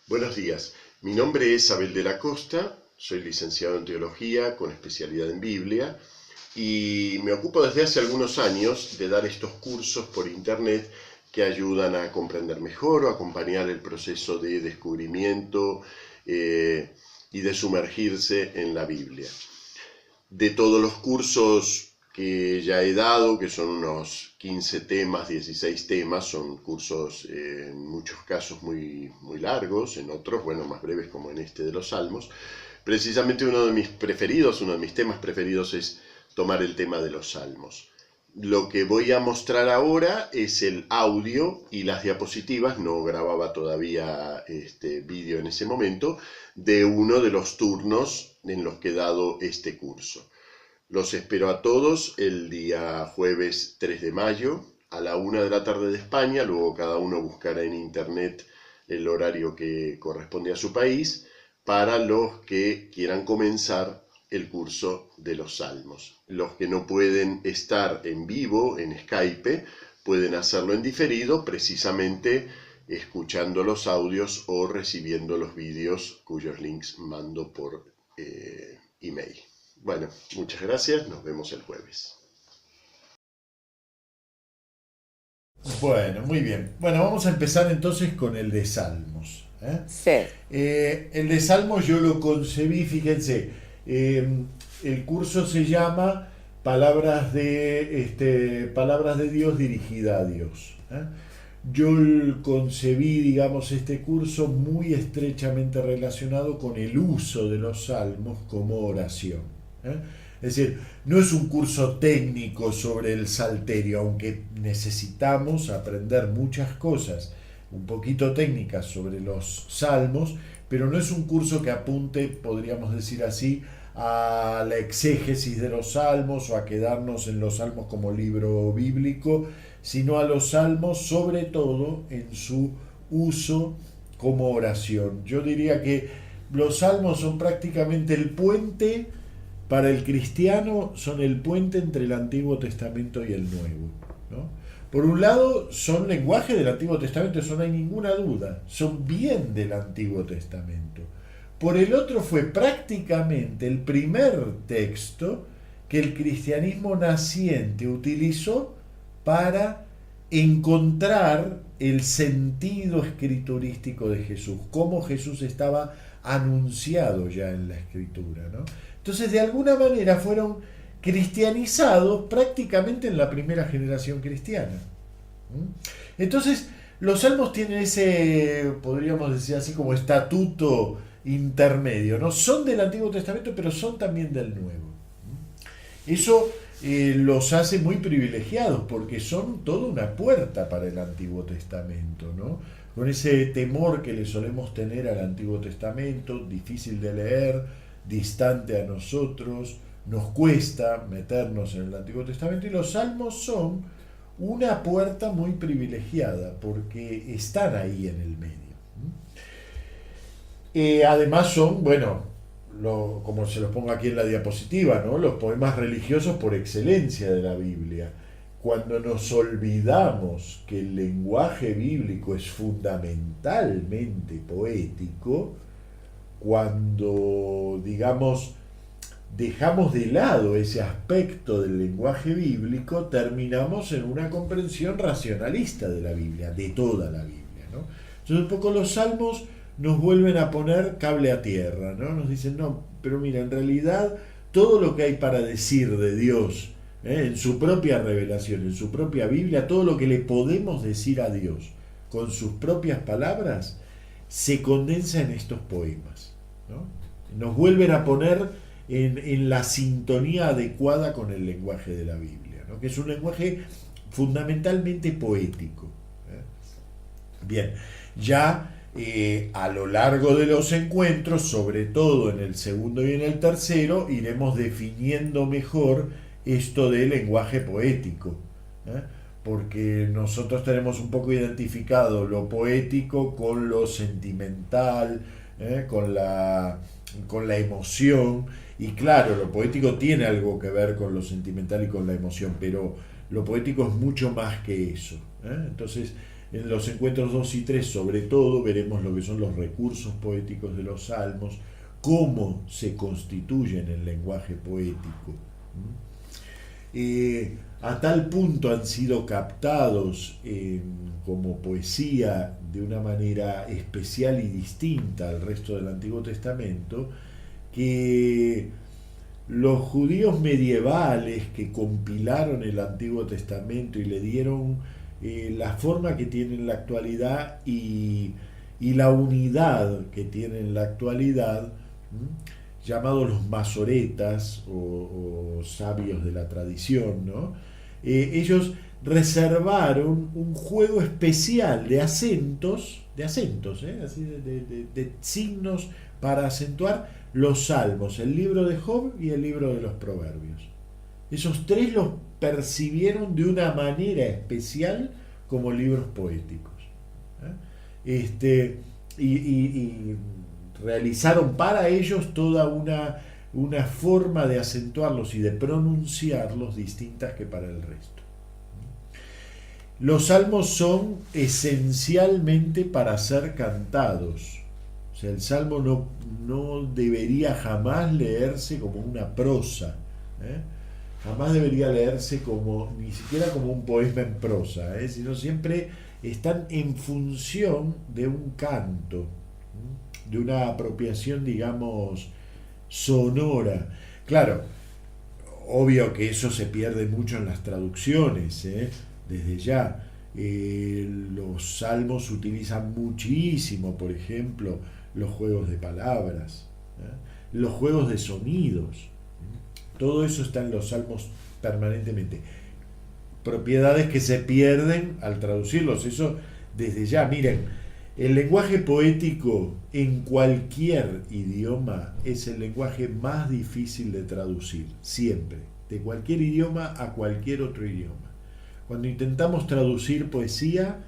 Buenos días, mi nombre es Abel de la Costa, soy licenciado en Teología con especialidad en Biblia y me ocupo desde hace algunos años de dar estos cursos por internet que ayudan a comprender mejor o acompañar el proceso de descubrimiento y de sumergirse en la Biblia. De todos los cursos que ya he dado, que son unos 15 temas, 16 temas, son cursos en muchos casos muy largos, en otros, más breves como en este de los Salmos. Precisamente uno de mis temas preferidos es tomar el tema de los Salmos. Lo que voy a mostrar ahora es el audio y las diapositivas, no grababa todavía este vídeo en ese momento, de uno de los turnos en los que he dado este curso. Los espero a todos el día jueves 3 de mayo a la 1 de la tarde de España, luego cada uno buscará en internet el horario que corresponde a su país, para los que quieran comenzar el curso de los Salmos. Los que no pueden estar en vivo en Skype pueden hacerlo en diferido, precisamente escuchando los audios o recibiendo los vídeos cuyos links mando por email. Bueno, muchas gracias, nos vemos el jueves. Bueno, muy bien. Bueno, vamos a empezar entonces con el de Salmos. Sí. El de Salmos yo lo concebí, fíjense, el curso se llama Palabras de Dios dirigida a Dios. Yo concebí, digamos, este curso muy estrechamente relacionado con el uso de los salmos como oración. Es decir, no es un curso técnico sobre el salterio, aunque necesitamos aprender muchas cosas un poquito técnicas sobre los salmos, pero no es un curso que apunte, podríamos decir así, a la exégesis de los salmos o a quedarnos en los salmos como libro bíblico, sino a los salmos sobre todo en su uso como oración. Yo diría que los salmos son prácticamente el puente para el cristiano, son el puente entre el Antiguo Testamento y el Nuevo, ¿no? Por un lado, son lenguaje del Antiguo Testamento, eso no hay ninguna duda, son bien del Antiguo Testamento. Por el otro, fue prácticamente el primer texto que el cristianismo naciente utilizó para encontrar el sentido escriturístico de Jesús, cómo Jesús estaba anunciado ya en la Escritura, ¿no? Entonces, de alguna manera fueron cristianizados prácticamente en la primera generación cristiana. Entonces, los salmos tienen ese, podríamos decir así, como estatuto intermedio, ¿no? Son del Antiguo Testamento, pero son también del Nuevo. Eso los hace muy privilegiados, porque son toda una puerta para el Antiguo Testamento, ¿no? Con ese temor que le solemos tener al Antiguo Testamento, difícil de leer, distante a nosotros, nos cuesta meternos en el Antiguo Testamento, y los salmos son una puerta muy privilegiada porque están ahí en el medio. Además son, como se los pongo aquí en la diapositiva, ¿no? Los poemas religiosos por excelencia de la Biblia. Cuando nos olvidamos que el lenguaje bíblico es fundamentalmente poético, cuando, digamos, dejamos de lado ese aspecto del lenguaje bíblico, terminamos en una comprensión racionalista de la Biblia, de toda la Biblia, ¿no? Entonces, un poco los salmos nos vuelven a poner cable a tierra, ¿no? Nos dicen, no, pero mira, en realidad todo lo que hay para decir de Dios, en su propia revelación, en su propia Biblia, todo lo que le podemos decir a Dios con sus propias palabras, se condensa en estos poemas, ¿no? Nos vuelven a poner en la sintonía adecuada con el lenguaje de la Biblia, ¿no? Que es un lenguaje fundamentalmente poético. Bien, ya a lo largo de los encuentros, sobre todo en el segundo y en el tercero, iremos definiendo mejor esto del lenguaje poético, porque nosotros tenemos un poco identificado lo poético con lo sentimental, con la emoción, y claro, lo poético tiene algo que ver con lo sentimental y con la emoción, pero lo poético es mucho más que eso. Entonces, En los encuentros 2 y 3, sobre todo, veremos lo que son los recursos poéticos de los salmos, cómo se constituyen el lenguaje poético. A tal punto han sido captados como poesía de una manera especial y distinta al resto del Antiguo Testamento, que los judíos medievales que compilaron el Antiguo Testamento y le dieron la forma que tiene en la actualidad y la unidad que tiene en la actualidad, llamados los masoretas o sabios de la tradición, ¿no? Ellos reservaron un juego especial de acentos, así de signos para acentuar los salmos, el libro de Job y el libro de los Proverbios. Esos tres los percibieron de una manera especial como libros poéticos. Y realizaron para ellos toda una forma de acentuarlos y de pronunciarlos distintas que para el resto. Los salmos son esencialmente para ser cantados. O sea, el salmo no debería jamás leerse como una prosa, jamás debería leerse ni siquiera como un poema en prosa, sino siempre están en función de un canto, de una apropiación, digamos, sonora. Claro, obvio que eso se pierde mucho en las traducciones, desde ya. Los salmos utilizan muchísimo, por ejemplo, los juegos de palabras, los juegos de sonidos. Todo eso está en los salmos permanentemente. Propiedades que se pierden al traducirlos, eso desde ya. Miren, el lenguaje poético en cualquier idioma es el lenguaje más difícil de traducir, siempre, de cualquier idioma a cualquier otro idioma. Cuando intentamos traducir poesía,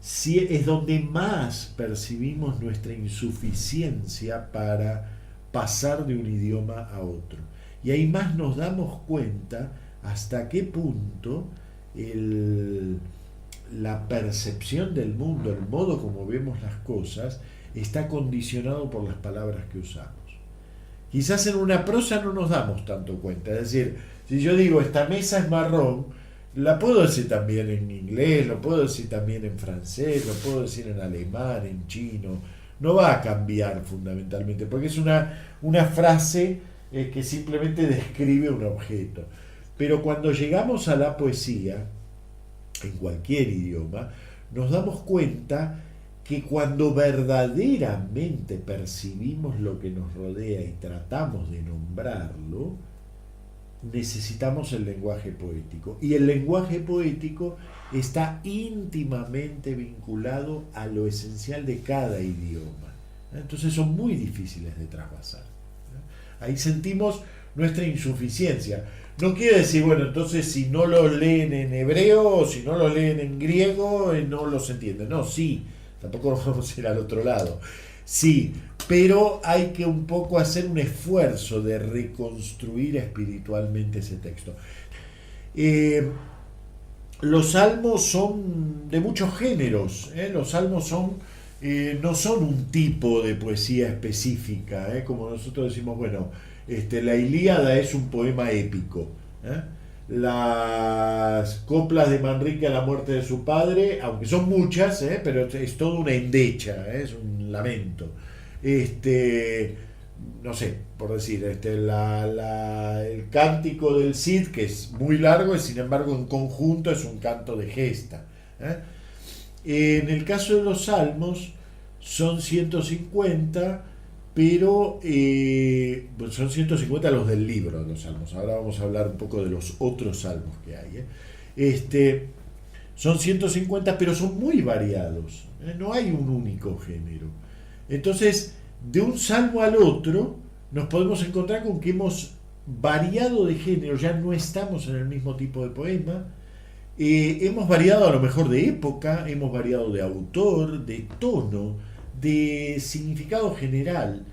es donde más percibimos nuestra insuficiencia para pasar de un idioma a otro. Y ahí más nos damos cuenta hasta qué punto la percepción del mundo, el modo como vemos las cosas, está condicionado por las palabras que usamos. Quizás en una prosa no nos damos tanto cuenta. Es decir, si yo digo esta mesa es marrón, la puedo decir también en inglés, lo puedo decir también en francés, lo puedo decir en alemán, en chino. No va a cambiar fundamentalmente, porque es una frase que simplemente describe un objeto. Pero cuando llegamos a la poesía, en cualquier idioma, nos damos cuenta que cuando verdaderamente percibimos lo que nos rodea y tratamos de nombrarlo, necesitamos el lenguaje poético. Y el lenguaje poético está íntimamente vinculado a lo esencial de cada idioma. Entonces son muy difíciles de trasvasar. Ahí sentimos nuestra insuficiencia. No quiere decir, bueno, entonces si no los leen en hebreo o si no los leen en griego, no los entienden. No, sí, tampoco nos vamos a ir al otro lado. Sí, pero hay que un poco hacer un esfuerzo de reconstruir espiritualmente ese texto. Los salmos son de muchos géneros. Los salmos no son un tipo de poesía específica, como nosotros decimos, bueno, la Ilíada es un poema épico. Las coplas de Manrique a la muerte de su padre, aunque son muchas, pero es toda una endecha, es un lamento. No sé, por decir, el cántico del Cid, que es muy largo y sin embargo en conjunto es un canto de gesta. En el caso de los salmos son 150, pero son 150 los del libro de los salmos. Ahora vamos a hablar un poco de los otros salmos que hay. Son 150, pero son muy variados. No hay un único género. Entonces, de un salmo al otro, nos podemos encontrar con que hemos variado de género, ya no estamos en el mismo tipo de poema. Hemos variado a lo mejor de época, hemos variado de autor, de tono, de significado general,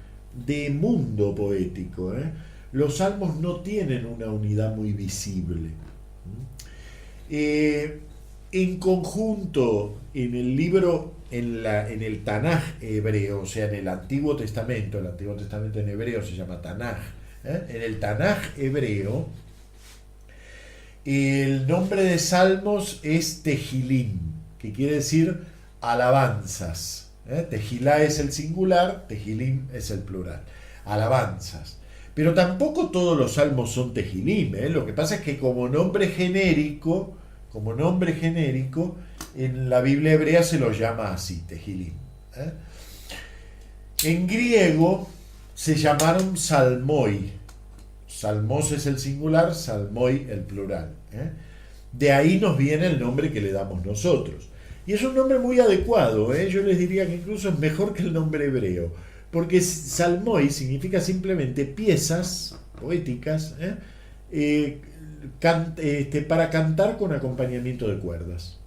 de mundo poético. Los salmos no tienen una unidad muy visible. En conjunto, en el libro, en el Tanaj hebreo, o sea, en el Antiguo Testamento en hebreo se llama Tanaj, en el Tanaj hebreo, el nombre de salmos es Tehilim, que quiere decir alabanzas. Tejilá es el singular, Tehilim es el plural. Alabanzas. Pero tampoco todos los salmos son Tehilim. Lo que pasa es que como nombre genérico, en la Biblia hebrea se lo llama así, Tehilim. En griego se llamaron salmoi. Salmos es el singular, salmoi el plural. De ahí nos viene el nombre que le damos nosotros. Y es un nombre muy adecuado, yo les diría que incluso es mejor que el nombre hebreo, porque salmoi significa simplemente piezas poéticas para cantar con acompañamiento de cuerdas.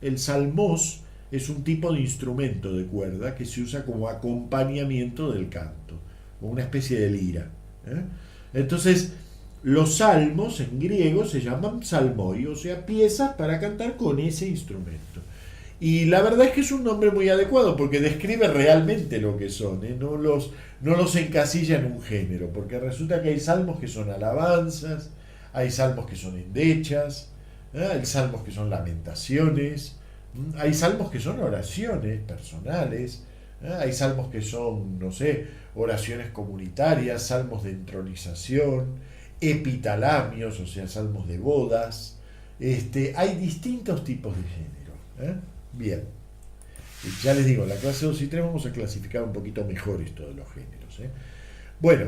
El salmos es un tipo de instrumento de cuerda que se usa como acompañamiento del canto, como una especie de lira. Entonces, los salmos en griego se llaman salmoi, o sea, piezas para cantar con ese instrumento. Y la verdad es que es un nombre muy adecuado porque describe realmente lo que son, no los encasilla en un género, porque resulta que hay salmos que son alabanzas, hay salmos que son endechas, hay salmos que son lamentaciones, hay salmos que son oraciones personales, hay salmos que son, no sé, oraciones comunitarias, salmos de entronización, epitalamios, o sea, salmos de bodas. Hay distintos tipos de género. Bien, ya les digo, en la clase 2 y 3 vamos a clasificar un poquito mejor esto de los géneros. Bueno,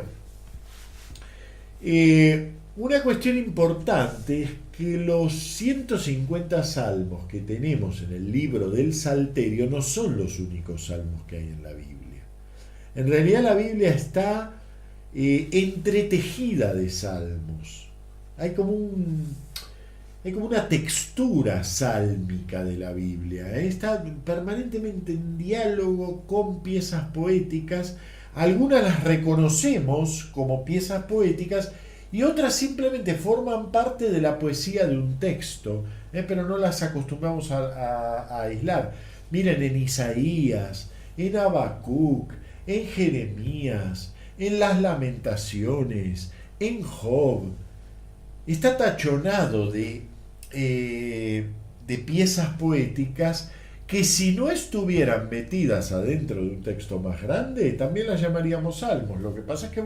una cuestión importante es que los 150 salmos que tenemos en el libro del Salterio no son los únicos salmos que hay en la Biblia. En realidad la Biblia está entretejida de salmos. Hay como una textura sálmica de la Biblia. Está permanentemente en diálogo con piezas poéticas. Algunas las reconocemos como piezas poéticas y otras simplemente forman parte de la poesía de un texto, pero no las acostumbramos a aislar. Miren, en Isaías, en Habacuc, en Jeremías, en las Lamentaciones, en Job, está tachonado de piezas poéticas que si no estuvieran metidas adentro de un texto más grande, también las llamaríamos salmos. Lo que pasa es que,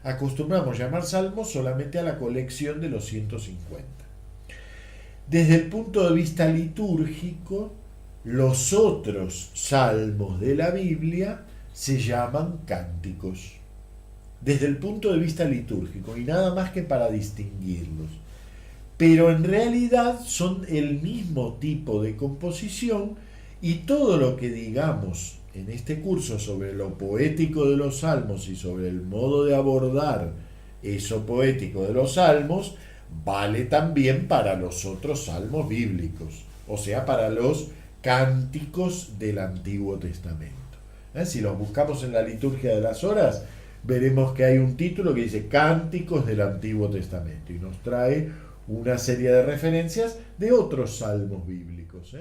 acostumbramos llamar salmos solamente a la colección de los 150. Desde el punto de vista litúrgico, los otros salmos de la Biblia se llaman cánticos. Desde el punto de vista litúrgico, y nada más que para distinguirlos. Pero en realidad son el mismo tipo de composición y todo lo que digamos en este curso sobre lo poético de los salmos y sobre el modo de abordar eso poético de los salmos vale también para los otros salmos bíblicos, o sea, para los cánticos del Antiguo Testamento. Si los buscamos en la liturgia de las horas, veremos que hay un título que dice Cánticos del Antiguo Testamento y nos trae una serie de referencias de otros salmos bíblicos.